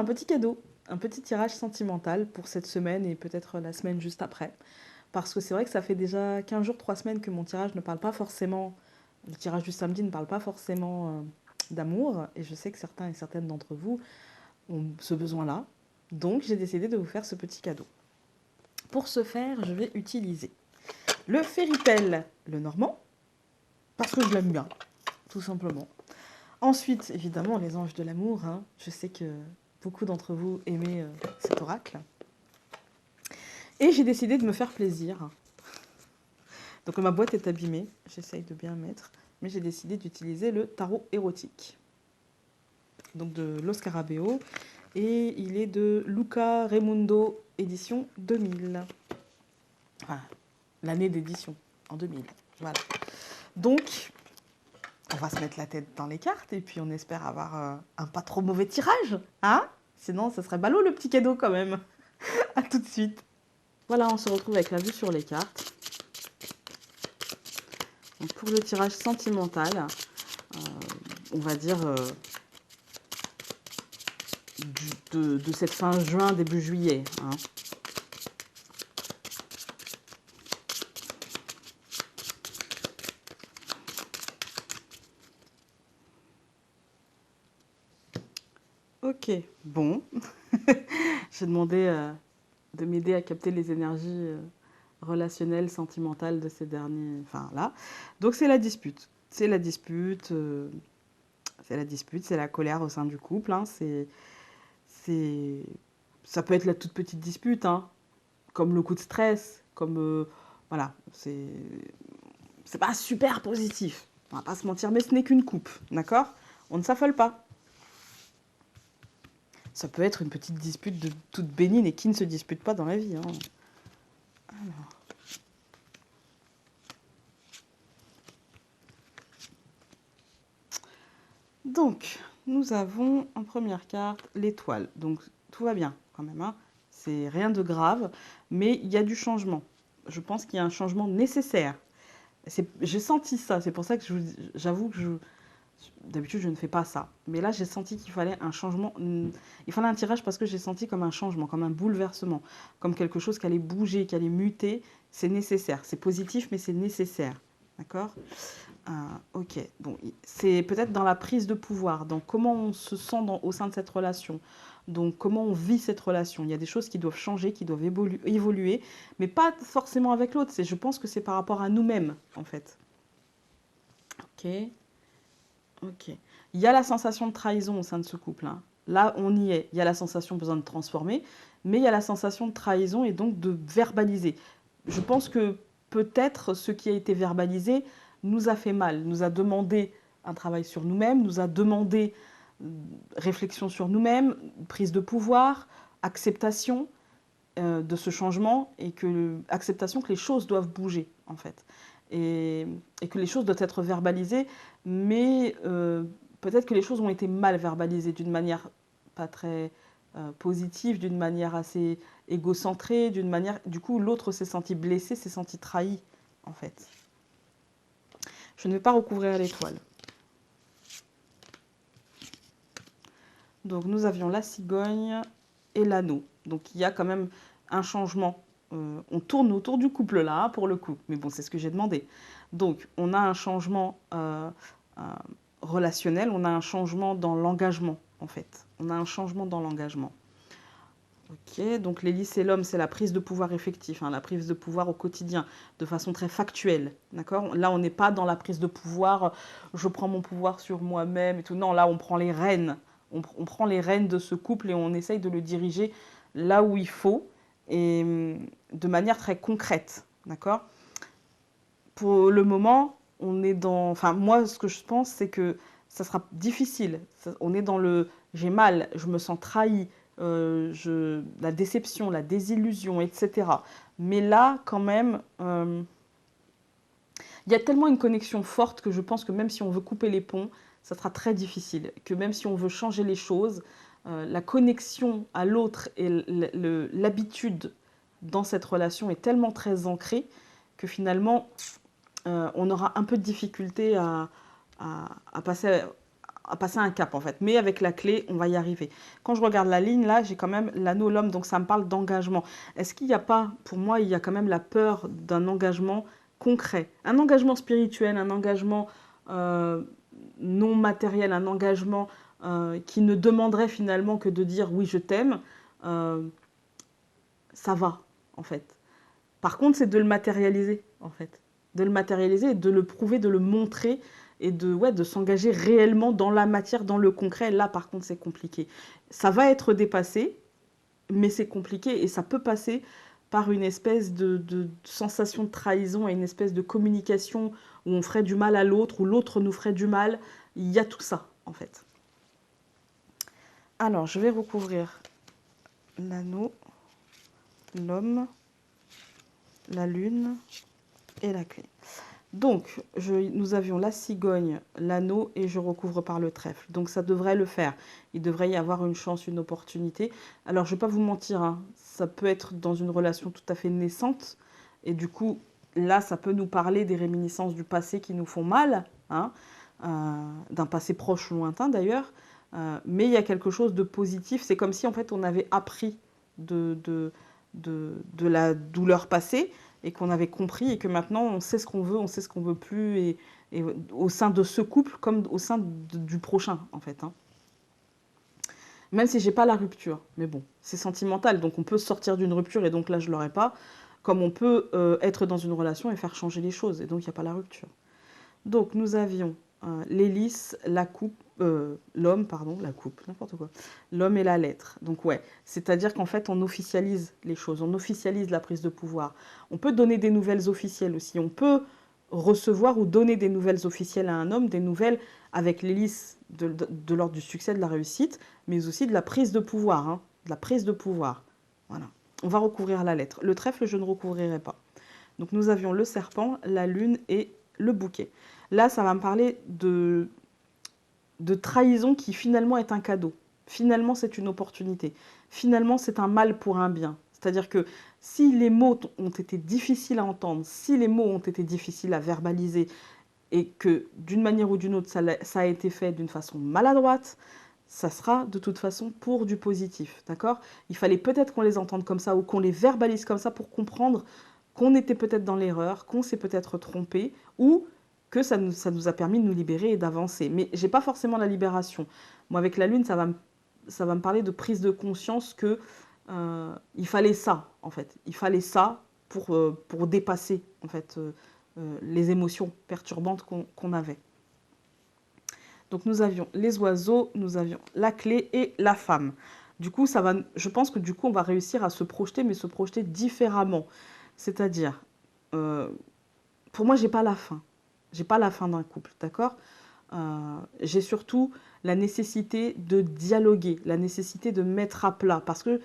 un petit cadeau, un petit tirage sentimental pour cette semaine et peut-être la semaine juste après. Parce que c'est vrai que ça fait déjà 15 jours, 3 semaines que mon tirage ne parle pas forcément, le tirage du samedi ne parle pas forcément d'amour. Et je sais que certains et certaines d'entre vous ont ce besoin-là. Donc j'ai décidé de vous faire ce petit cadeau. Pour ce faire, je vais utiliser le Fairytale, le normand, parce que je l'aime bien, tout simplement. Ensuite, évidemment, les anges de l'amour. Hein. Je sais que beaucoup d'entre vous aimaient cet oracle. Et j'ai décidé de me faire plaisir. Donc ma boîte est abîmée, j'essaye de bien mettre, mais j'ai décidé d'utiliser le tarot érotique. Donc de Lo Scarabeo, et il est de Luca Raimundo, édition 2000. Enfin, l'année d'édition, en 2000. Voilà. Donc, on va se mettre la tête dans les cartes, et puis on espère avoir un pas trop mauvais tirage, hein? Sinon, ça serait ballot le petit cadeau quand même. À tout de suite. Voilà, on se retrouve avec la vue sur les cartes. Donc pour le tirage sentimental, on va dire de cette fin juin, début juillet. Hein. Ok, bon. J'ai demandé de m'aider à capter les énergies relationnelles, sentimentales de ces derniers... Enfin, là. Donc c'est la dispute. C'est la dispute, c'est la colère au sein du couple. Hein. Ça peut être la toute petite dispute, hein, comme le coup de stress, comme... voilà, c'est pas super positif. On va pas se mentir, mais ce n'est qu'une coupe, d'accord? On ne s'affole pas. Ça peut être une petite dispute de toute bénigne et qui ne se dispute pas dans la vie. Hein. Alors. Donc, nous avons en première carte l'étoile. Donc, tout va bien quand même. Hein. C'est rien de grave, mais il y a du changement. Je pense qu'il y a un changement nécessaire. J'ai senti ça, c'est pour ça que j'avoue que d'habitude je ne fais pas ça. Mais là j'ai senti qu'il fallait un changement, il fallait un tirage parce que j'ai senti comme un changement, comme un bouleversement, comme quelque chose qui allait bouger, qui allait muter. C'est nécessaire, c'est positif mais c'est nécessaire. D'accord? Ok, bon, c'est peut-être dans la prise de pouvoir, dans comment on se sent au sein de cette relation, donc comment on vit cette relation. Il y a des choses qui doivent changer, qui doivent évoluer, mais pas forcément avec l'autre. Je pense que c'est par rapport à nous-mêmes, en fait. Ok, ok. Il y a la sensation de trahison au sein de ce couple. Hein. Là, on y est. Il y a la sensation de besoin de transformer, mais il y a la sensation de trahison et donc de verbaliser. Je pense que peut-être ce qui a été verbalisé nous a fait mal, nous a demandé un travail sur nous-mêmes, nous a demandé réflexion sur nous-mêmes, prise de pouvoir, acceptation de ce changement et acceptation que les choses doivent bouger en fait et que les choses doivent être verbalisées, mais peut-être que les choses ont été mal verbalisées d'une manière pas très positive, d'une manière assez égocentrée, d'une manière... Du coup, l'autre s'est senti blessé, s'est senti trahi, en fait. Je ne vais pas recouvrir l'étoile. Donc, nous avions la cigogne et l'anneau. Donc, il y a quand même un changement. On tourne autour du couple, là, hein, pour le coup. Mais bon, c'est ce que j'ai demandé. Donc, on a un changement relationnel, on a un changement dans l'engagement, en fait. On a un changement dans l'engagement. Ok, donc l'hélice et l'homme, c'est la prise de pouvoir effectif, hein, la prise de pouvoir au quotidien, de façon très factuelle. D'accord? Là, on n'est pas dans la prise de pouvoir, je prends mon pouvoir sur moi-même et tout. Non, là, on prend les rênes. On prend les rênes de ce couple et on essaye de le diriger là où il faut et de manière très concrète. D'accord? Pour le moment, on est dans... Enfin, moi, ce que je pense, c'est que ça sera difficile. On est dans le j'ai mal, je me sens trahi, la déception, la désillusion, etc. Mais là, quand même, il y a tellement une connexion forte que je pense que même si on veut couper les ponts, ça sera très difficile. Que même si on veut changer les choses, la connexion à l'autre et l'habitude dans cette relation est tellement très ancrée que finalement, on aura un peu de difficulté à passer à passer un cap en fait. Mais avec la clé, on va y arriver. Quand je regarde la ligne, là, j'ai quand même l'anneau, l'homme, donc ça me parle d'engagement. Est-ce qu'il n'y a pas, pour moi, il y a quand même la peur d'un engagement concret, un engagement spirituel, un engagement euh, non matériel, un engagement qui ne demanderait finalement que de dire oui, je t'aime, euh, ça va en fait. Par contre, c'est de le matérialiser, en fait. De le matérialiser et de le prouver, de le montrer et de, ouais, de s'engager réellement dans la matière, dans le concret. Là, par contre, c'est compliqué. Ça va être dépassé, mais c'est compliqué et ça peut passer par une espèce de sensation de trahison et une espèce de communication où on ferait du mal à l'autre, où l'autre nous ferait du mal. Il y a tout ça, en fait. Alors, je vais recouvrir l'anneau, l'homme, la lune et la clé. Donc, nous avions la cigogne, l'anneau et je recouvre par le trèfle. Donc, ça devrait le faire. Il devrait y avoir une chance, une opportunité. Alors, je ne vais pas vous mentir, hein, ça peut être dans une relation tout à fait naissante. Et du coup, là, ça peut nous parler des réminiscences du passé qui nous font mal, hein, d'un passé proche ou lointain d'ailleurs. Mais il y a quelque chose de positif. C'est comme si, en fait, on avait appris de la douleur passée et qu'on avait compris et que maintenant on sait ce qu'on veut, on sait ce qu'on veut plus et au sein de ce couple comme au sein du prochain en fait. Hein. Même si j'ai pas la rupture, mais bon, c'est sentimental, donc on peut sortir d'une rupture et donc là je l'aurais pas, comme on peut être dans une relation et faire changer les choses et donc il n'y a pas la rupture. Donc nous avions l'hélice, la coupe, l'homme, pardon, la coupe, n'importe quoi, l'homme et la lettre. Donc ouais, c'est-à-dire qu'en fait on officialise les choses, on officialise la prise de pouvoir. On peut donner des nouvelles officielles aussi, on peut recevoir ou donner des nouvelles officielles à un homme, des nouvelles avec l'hélice de l'ordre du succès, de la réussite, mais aussi de la prise de pouvoir, hein, de la prise de pouvoir. Voilà. On va recouvrir la lettre. Le trèfle, je ne recouvrirai pas. Donc nous avions le serpent, la lune et le bouquet. Là, ça va me parler de trahison qui finalement est un cadeau. Finalement, c'est une opportunité. Finalement, c'est un mal pour un bien. C'est-à-dire que si les mots ont été difficiles à entendre, si les mots ont été difficiles à verbaliser, et que d'une manière ou d'une autre, ça a été fait d'une façon maladroite, ça sera de toute façon pour du positif. D'accord? Il fallait peut-être qu'on les entende comme ça ou qu'on les verbalise comme ça pour comprendre qu'on était peut-être dans l'erreur, qu'on s'est peut-être trompé, ou que ça nous a permis de nous libérer et d'avancer. Mais j'ai pas forcément la libération. Moi, avec la lune, ça va me parler de prise de conscience que il fallait ça, en fait. Il fallait ça pour dépasser, en fait, les émotions perturbantes qu'on avait. Donc nous avions les oiseaux, nous avions la clé et la femme. Du coup, je pense que du coup, on va réussir à se projeter, mais se projeter différemment. C'est-à-dire, euh, pour moi, j'ai pas la fin. J'ai pas la fin d'un couple, d'accord? J'ai surtout la nécessité de dialoguer, la nécessité de mettre à plat, parce que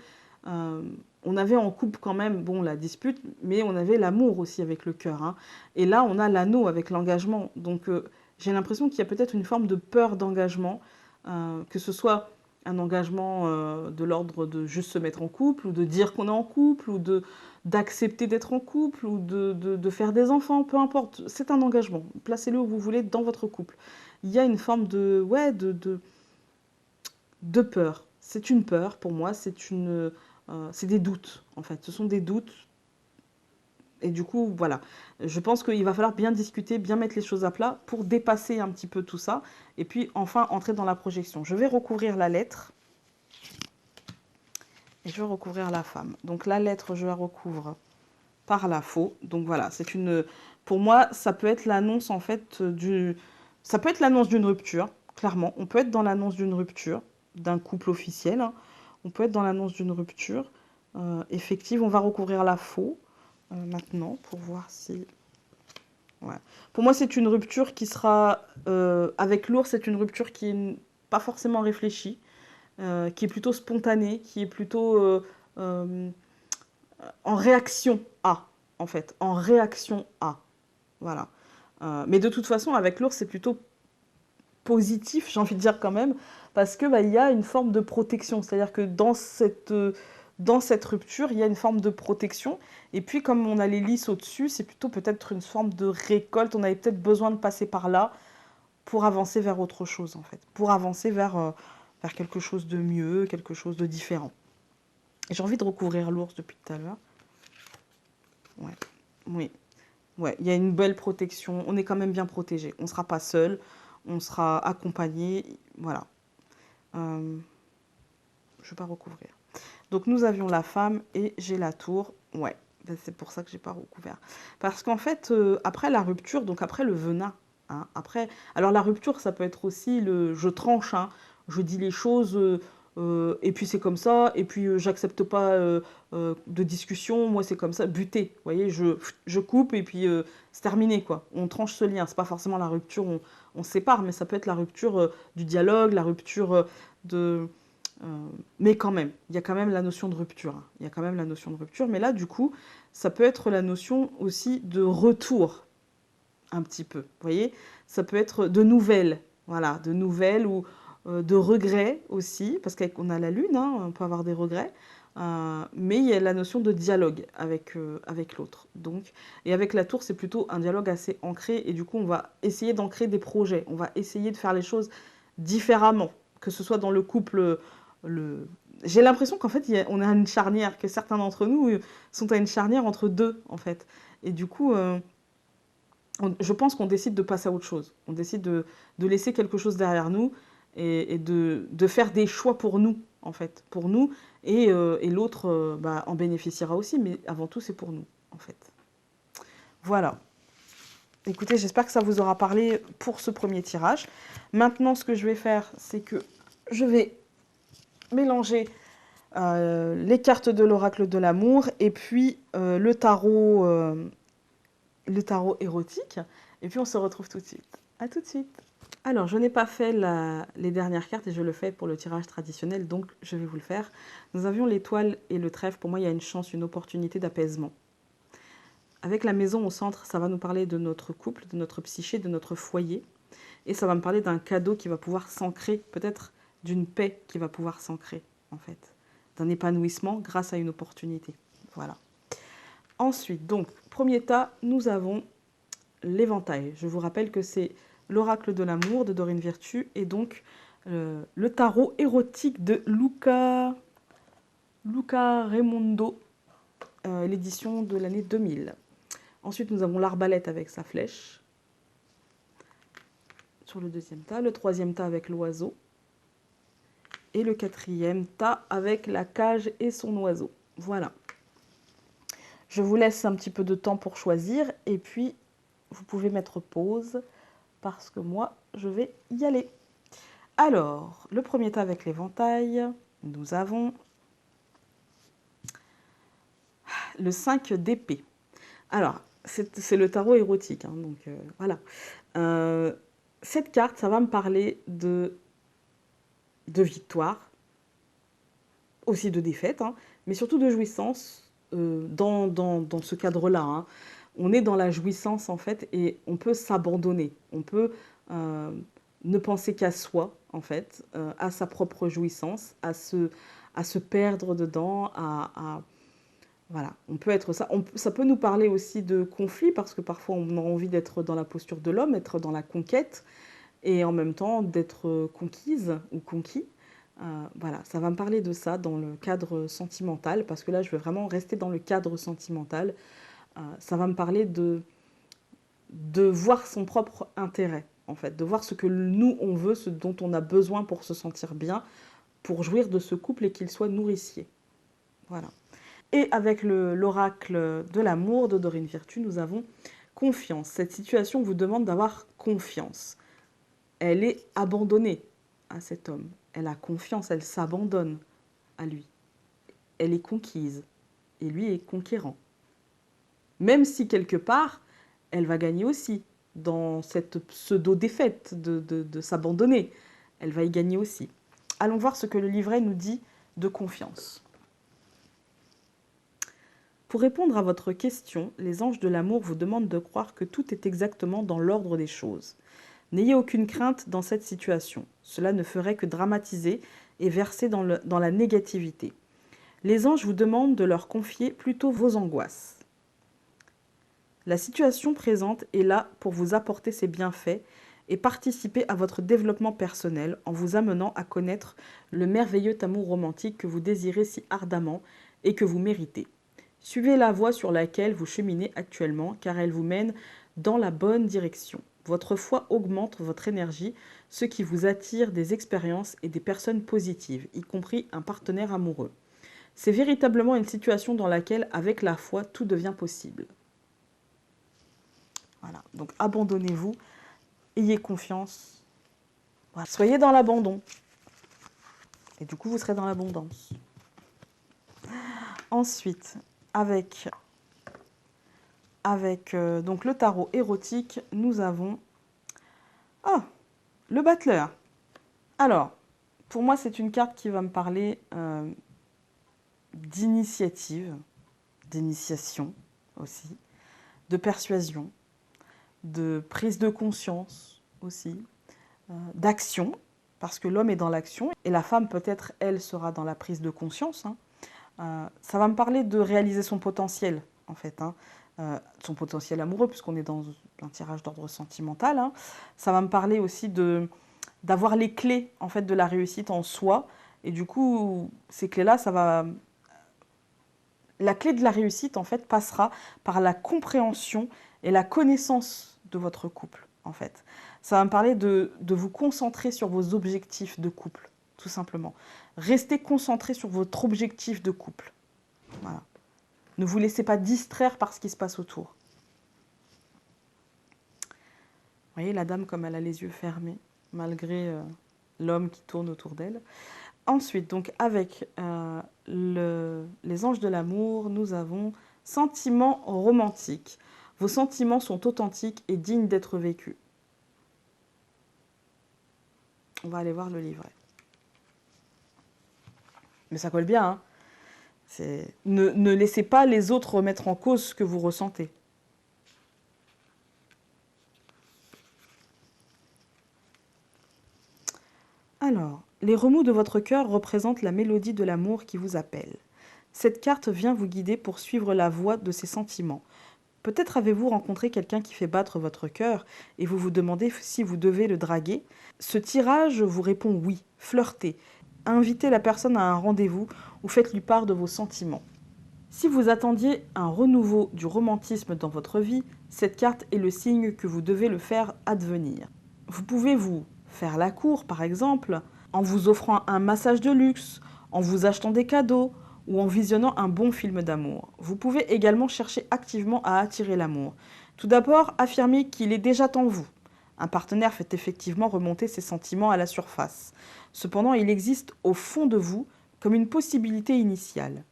euh, on avait en couple quand même, bon, la dispute, mais on avait l'amour aussi avec le cœur. Hein. Et là, on a l'anneau avec l'engagement. Donc, j'ai l'impression qu'il y a peut-être une forme de peur d'engagement, que ce soit un engagement de l'ordre de juste se mettre en couple, ou de dire qu'on est en couple, ou d'accepter d'être en couple, ou de faire des enfants, peu importe. C'est un engagement. Placez-le où vous voulez dans votre couple. Il y a une forme ouais, de peur. C'est une peur pour moi, c'est des doutes en fait. Ce sont des doutes et du coup voilà. Je pense qu'il va falloir bien discuter, bien mettre les choses à plat pour dépasser un petit peu tout ça et puis enfin entrer dans la projection. Je vais recouvrir la lettre et je vais recouvrir la femme. Donc la lettre, je la recouvre par la faux. Donc voilà, pour moi, ça peut être l'annonce en fait ça peut être l'annonce d'une rupture. Clairement, on peut être dans l'annonce d'une rupture d'un couple officiel. Hein. On peut être dans l'annonce d'une rupture effective. On va recouvrir la faux maintenant pour voir si. Ouais. Pour moi, c'est une rupture qui sera avec l'ours. C'est une rupture qui est pas forcément réfléchie, qui est plutôt spontanée, qui est plutôt euh, en réaction à, en fait, en réaction à. Voilà. Mais de toute façon, avec l'ours, c'est plutôt positif, j'ai envie de dire quand même, parce que il y a une forme de protection. C'est-à-dire que dans cette rupture, il y a une forme de protection. Et puis, comme on a les lys au-dessus, c'est plutôt peut-être une forme de récolte. On avait peut-être besoin de passer par là pour avancer vers autre chose, en fait. Pour avancer vers quelque chose de mieux, quelque chose de différent. J'ai envie de recouvrir l'ours depuis tout à l'heure. Ouais, oui. Ouais, il y a une belle protection. On est quand même bien protégé. On ne sera pas seul. On sera accompagné. Voilà. Je ne vais pas recouvrir. Donc, nous avions la femme et j'ai la tour. Ouais, ben, c'est pour ça que je n'ai pas recouvert. Parce qu'en fait, après la rupture, donc après le venin, hein, après... Alors, la rupture, ça peut être aussi le... Je tranche, hein, je dis les choses, et puis c'est comme ça, et puis j'accepte pas de discussion, moi c'est comme ça, buté. Vous voyez, je coupe, et puis c'est terminé, quoi. On tranche ce lien. C'est pas forcément la rupture, on se sépare, mais ça peut être la rupture du dialogue, la rupture de... mais quand même, il y a quand même la notion de rupture, hein. Il y a quand même la notion de rupture. Mais là, du coup, ça peut être la notion aussi de retour, un petit peu. Vous voyez, ça peut être de nouvelles, voilà, de nouvelles ou de regrets aussi, parce qu'on a la lune, hein, on peut avoir des regrets. Mais il y a la notion de dialogue avec l'autre. Donc, et avec la tour, c'est plutôt un dialogue assez ancré. Et du coup, on va essayer d'ancrer des projets. On va essayer de faire les choses différemment, que ce soit dans le couple. Le... J'ai l'impression qu'en fait, on a une charnière, que certains d'entre nous sont à une charnière entre deux, en fait. Et du coup, je pense qu'on décide de passer à autre chose. On décide de laisser quelque chose derrière nous et de faire des choix pour nous, en fait. Pour nous, et l'autre bah, en bénéficiera aussi, mais avant tout, c'est pour nous, en fait. Voilà. Écoutez, j'espère que ça vous aura parlé pour ce premier tirage. Maintenant, ce que je vais faire, c'est que je vais mélanger les cartes de l'oracle de l'amour et puis le tarot érotique. Et puis on se retrouve tout de suite. À tout de suite. Alors, je n'ai pas fait les dernières cartes et je le fais pour le tirage traditionnel, donc je vais vous le faire. Nous avions l'étoile et le trèfle. Pour moi, il y a une chance, une opportunité d'apaisement. Avec la maison au centre, ça va nous parler de notre couple, de notre psyché, de notre foyer. Et ça va me parler d'un cadeau qui va pouvoir s'ancrer, peut-être d'une paix qui va pouvoir s'ancrer, en fait. D'un épanouissement grâce à une opportunité. Voilà. Ensuite, donc, premier tas, nous avons l'éventail. Je vous rappelle que c'est l'oracle de l'amour de Dorine Virtue et donc le tarot érotique de Luca Raimondo, l'édition de l'année 2000. Ensuite, nous avons l'arbalète avec sa flèche sur le deuxième tas, le troisième tas avec l'oiseau et le quatrième tas avec la cage et son oiseau. Voilà. Je vous laisse un petit peu de temps pour choisir et puis vous pouvez mettre pause parce que moi, je vais y aller. Alors, le premier tas avec l'éventail, nous avons le 5 d'épée. Alors, c'est le tarot érotique, hein, donc voilà. Cette carte, ça va me parler de victoire, aussi de défaite, hein, mais surtout de jouissance dans ce cadre-là, hein. On est dans la jouissance, en fait, et on peut s'abandonner. On peut ne penser qu'à soi, en fait, à sa propre jouissance, à se perdre dedans, voilà, on peut être ça. Ça peut nous parler aussi de conflit, parce que parfois on a envie d'être dans la posture de l'homme, être dans la conquête, et en même temps d'être conquise ou conquis. Voilà, ça va me parler de ça dans le cadre sentimental, parce que là je veux vraiment rester dans le cadre sentimental. Ça va me parler de voir son propre intérêt, en fait, de voir ce que nous on veut, ce dont on a besoin pour se sentir bien, pour jouir de ce couple et qu'il soit nourricier. Voilà. Et avec l'oracle de l'amour de Dorine Virtue, nous avons confiance. Cette situation vous demande d'avoir confiance. Elle est abandonnée à cet homme. Elle a confiance, elle s'abandonne à lui. Elle est conquise et lui est conquérant. Même si quelque part, elle va gagner aussi dans cette pseudo-défaite de s'abandonner. Elle va y gagner aussi. Allons voir ce que le livret nous dit de confiance. Pour répondre à votre question, les anges de l'amour vous demandent de croire que tout est exactement dans l'ordre des choses. N'ayez aucune crainte dans cette situation. Cela ne ferait que dramatiser et verser dans la négativité. Les anges vous demandent de leur confier plutôt vos angoisses. La situation présente est là pour vous apporter ses bienfaits et participer à votre développement personnel en vous amenant à connaître le merveilleux amour romantique que vous désirez si ardemment et que vous méritez. Suivez la voie sur laquelle vous cheminez actuellement car elle vous mène dans la bonne direction. Votre foi augmente votre énergie, ce qui vous attire des expériences et des personnes positives, y compris un partenaire amoureux. C'est véritablement une situation dans laquelle, avec la foi, tout devient possible. Voilà, donc abandonnez-vous, ayez confiance, voilà. Soyez dans l'abandon. Et du coup, vous serez dans l'abondance. Ensuite, avec donc le tarot érotique, nous avons le battleur. Alors, pour moi, c'est une carte qui va me parler d'initiative, d'initiation aussi, de persuasion, de prise de conscience aussi, d'action, parce que l'homme est dans l'action et la femme peut-être, elle, sera dans la prise de conscience. Ça va me parler de réaliser son potentiel, en fait, son potentiel amoureux, puisqu'on est dans un tirage d'ordre sentimental. Ça va me parler aussi d'avoir les clés, en fait, de la réussite en soi. Et du coup, ces clés-là, la clé de la réussite, en fait, passera par la compréhension et la connaissance de votre couple, en fait. Ça va me parler de vous concentrer sur vos objectifs de couple, tout simplement. Restez concentré sur votre objectif de couple. Voilà. Ne vous laissez pas distraire par ce qui se passe autour. Vous voyez, la dame, comme elle a les yeux fermés, malgré l'homme qui tourne autour d'elle. Ensuite, donc, avec les anges de l'amour, nous avons sentiments romantiques. Vos sentiments sont authentiques et dignes d'être vécus. On va aller voir le livret. Mais ça colle bien, ne laissez pas les autres remettre en cause ce que vous ressentez. Alors, les remous de votre cœur représentent la mélodie de l'amour qui vous appelle. Cette carte vient vous guider pour suivre la voie de ces sentiments. Peut-être avez-vous rencontré quelqu'un qui fait battre votre cœur et vous vous demandez si vous devez le draguer. Ce tirage vous répond oui, flirtez. Invitez la personne à un rendez-vous ou faites-lui part de vos sentiments. Si vous attendiez un renouveau du romantisme dans votre vie, cette carte est le signe que vous devez le faire advenir. Vous pouvez vous faire la cour, par exemple, en vous offrant un massage de luxe, en vous achetant des cadeaux ou en visionnant un bon film d'amour. Vous pouvez également chercher activement à attirer l'amour. Tout d'abord, affirmez qu'il est déjà en vous. Un partenaire fait effectivement remonter ses sentiments à la surface. Cependant, il existe au fond de vous comme une possibilité initiale.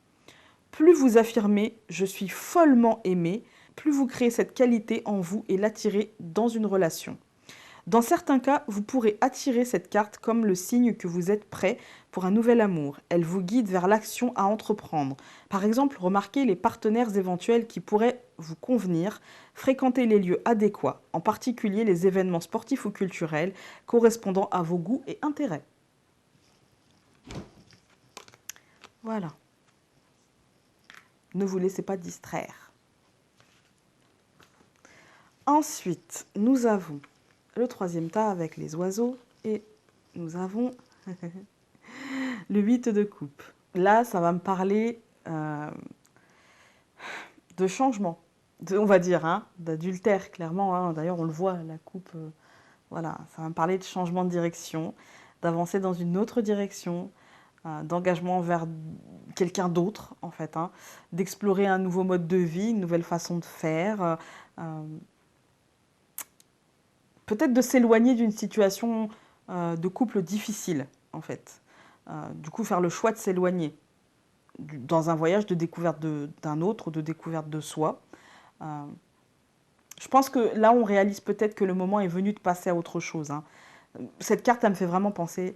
Plus vous affirmez « je suis follement aimé », plus vous créez cette qualité en vous et l'attirez dans une relation. Dans certains cas, vous pourrez attirer cette carte comme le signe que vous êtes prêt pour un nouvel amour. Elle vous guide vers l'action à entreprendre. Par exemple, remarquez les partenaires éventuels qui pourraient vous convenir, fréquentez les lieux adéquats, en particulier les événements sportifs ou culturels correspondant à vos goûts et intérêts. Voilà. Ne vous laissez pas distraire. Ensuite, nous avons le troisième tas avec les oiseaux et nous avons le 8 de coupe. Là, ça va me parler de changement, on va dire, d'adultère, clairement. D'ailleurs, on le voit, la coupe, voilà, ça va me parler de changement de direction, d'avancer dans une autre direction, d'engagement vers quelqu'un d'autre, en fait, d'explorer un nouveau mode de vie, une nouvelle façon de faire, peut-être de s'éloigner d'une situation de couple difficile, en fait. Du coup, faire le choix de s'éloigner dans un voyage de découverte d'un autre ou de découverte de soi. Je pense que là, on réalise peut-être que le moment est venu de passer à autre chose. Cette carte, elle me fait vraiment penser...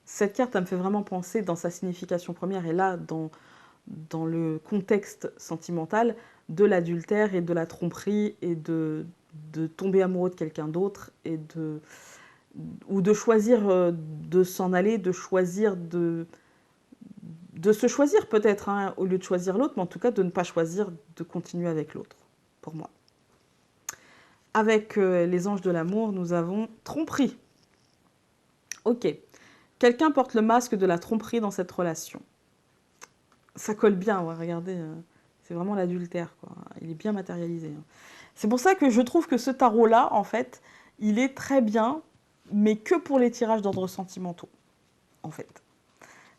Cette carte, elle me fait vraiment penser dans sa signification première et là, dans le contexte sentimental, de l'adultère et de la tromperie et de tomber amoureux de quelqu'un d'autre ou de choisir de s'en aller, de choisir de se choisir peut-être, au lieu de choisir l'autre, mais en tout cas de ne pas choisir de continuer avec l'autre, pour moi. Avec les anges de l'amour, nous avons tromperie. Ok. Quelqu'un porte le masque de la tromperie dans cette relation. Ça colle bien, ouais, regardez. C'est vraiment l'adultère, quoi. Il est bien matérialisé. Hein. C'est pour ça que je trouve que ce tarot-là, en fait, il est très bien, mais que pour les tirages d'ordre sentimentaux, en fait.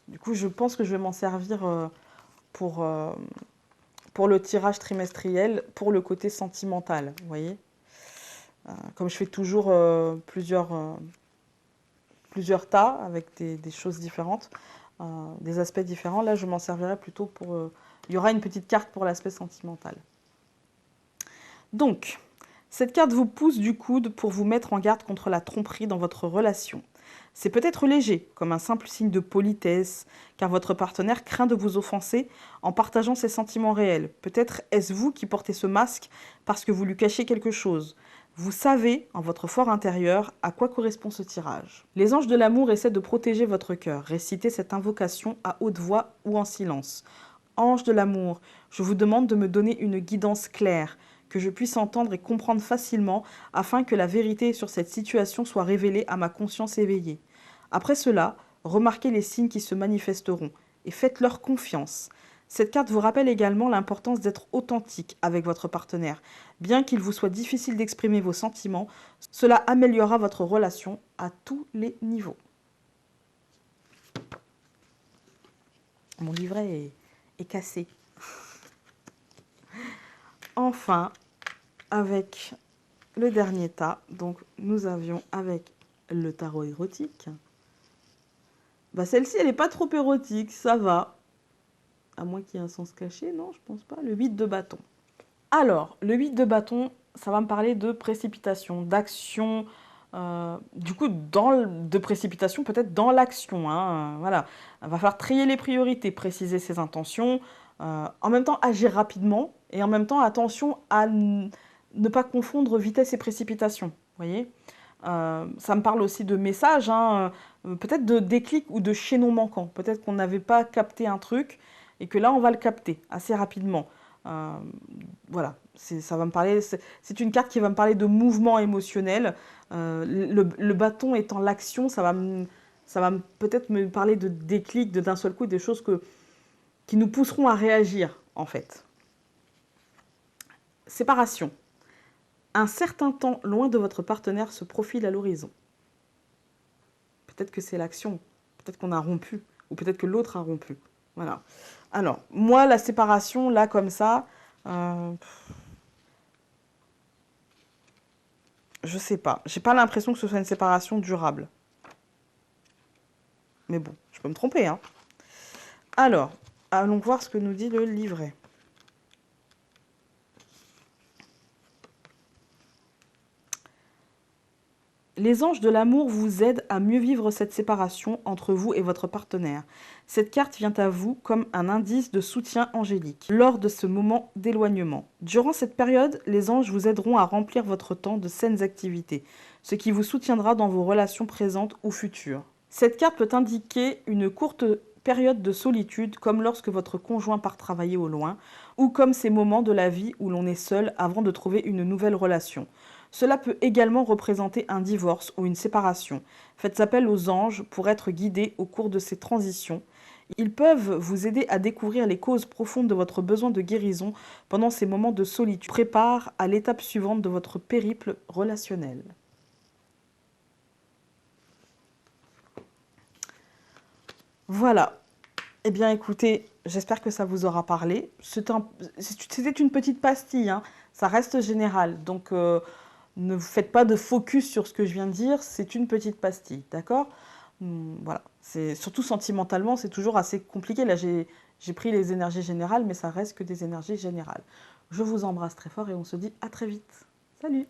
Du coup, je pense que je vais m'en servir pour, pour le tirage trimestriel, pour le côté sentimental, vous voyez. Comme je fais toujours plusieurs tas avec des choses différentes, des aspects différents, là, je m'en servirai plutôt pour... il y aura une petite carte pour l'aspect sentimental. Donc, cette carte vous pousse du coude pour vous mettre en garde contre la tromperie dans votre relation. C'est peut-être léger, comme un simple signe de politesse, car votre partenaire craint de vous offenser en partageant ses sentiments réels. Peut-être est-ce vous qui portez ce masque parce que vous lui cachez quelque chose. Vous savez, en votre fort intérieur, à quoi correspond ce tirage. Les anges de l'amour essaient de protéger votre cœur. Récitez cette invocation à haute voix ou en silence. Ange de l'amour, je vous demande de me donner une guidance claire, que je puisse entendre et comprendre facilement, afin que la vérité sur cette situation soit révélée à ma conscience éveillée. Après cela, remarquez les signes qui se manifesteront, et faites-leur confiance. Cette carte vous rappelle également l'importance d'être authentique avec votre partenaire. Bien qu'il vous soit difficile d'exprimer vos sentiments, cela améliorera votre relation à tous les niveaux. Mon livret est cassé. Enfin, avec le dernier tas, donc nous avions avec le tarot érotique. Bah celle-ci, elle n'est pas trop érotique, ça va. À moins qu'il y ait un sens caché, non, je pense pas. Le 8 de bâton. Alors, le 8 de bâton, ça va me parler de précipitation, d'action. Du coup, de précipitation, peut-être dans l'action. Hein, voilà. Il va falloir trier les priorités, préciser ses intentions. En même temps, agir rapidement. Et en même temps, attention à ne pas confondre vitesse et précipitation. Vous voyez ça me parle aussi de messages, hein, peut-être de déclic ou de chaînon manquant. Peut-être qu'on n'avait pas capté un truc et que là, on va le capter assez rapidement. Voilà, ça va me parler. C'est une carte qui va me parler de mouvement émotionnel. Le bâton étant l'action, ça va peut-être me parler de déclic, d'un seul coup, des choses qui nous pousseront à réagir, en fait. Séparation. Un certain temps loin de votre partenaire se profile à l'horizon. Peut-être que c'est l'action, peut-être qu'on a rompu, ou peut-être que l'autre a rompu. Voilà. Alors, moi, la séparation, là, comme ça, je sais pas. J'ai pas l'impression que ce soit une séparation durable. Mais bon, je peux me tromper, hein. Alors, allons voir ce que nous dit le livret. Les anges de l'amour vous aident à mieux vivre cette séparation entre vous et votre partenaire. Cette carte vient à vous comme un indice de soutien angélique lors de ce moment d'éloignement. Durant cette période, les anges vous aideront à remplir votre temps de saines activités, ce qui vous soutiendra dans vos relations présentes ou futures. Cette carte peut indiquer une courte période de solitude, comme lorsque votre conjoint part travailler au loin, ou comme ces moments de la vie où l'on est seul avant de trouver une nouvelle relation. Cela peut également représenter un divorce ou une séparation. Faites appel aux anges pour être guidés au cours de ces transitions. Ils peuvent vous aider à découvrir les causes profondes de votre besoin de guérison pendant ces moments de solitude. Prépare à l'étape suivante de votre périple relationnel. Voilà. Eh bien, écoutez, j'espère que ça vous aura parlé. C'était une petite pastille, hein. Ça reste général. Donc, ne vous faites pas de focus sur ce que je viens de dire. C'est une petite pastille, d'accord? Voilà. Surtout sentimentalement, c'est toujours assez compliqué. Là, j'ai pris les énergies générales, mais ça reste que des énergies générales. Je vous embrasse très fort et on se dit à très vite. Salut!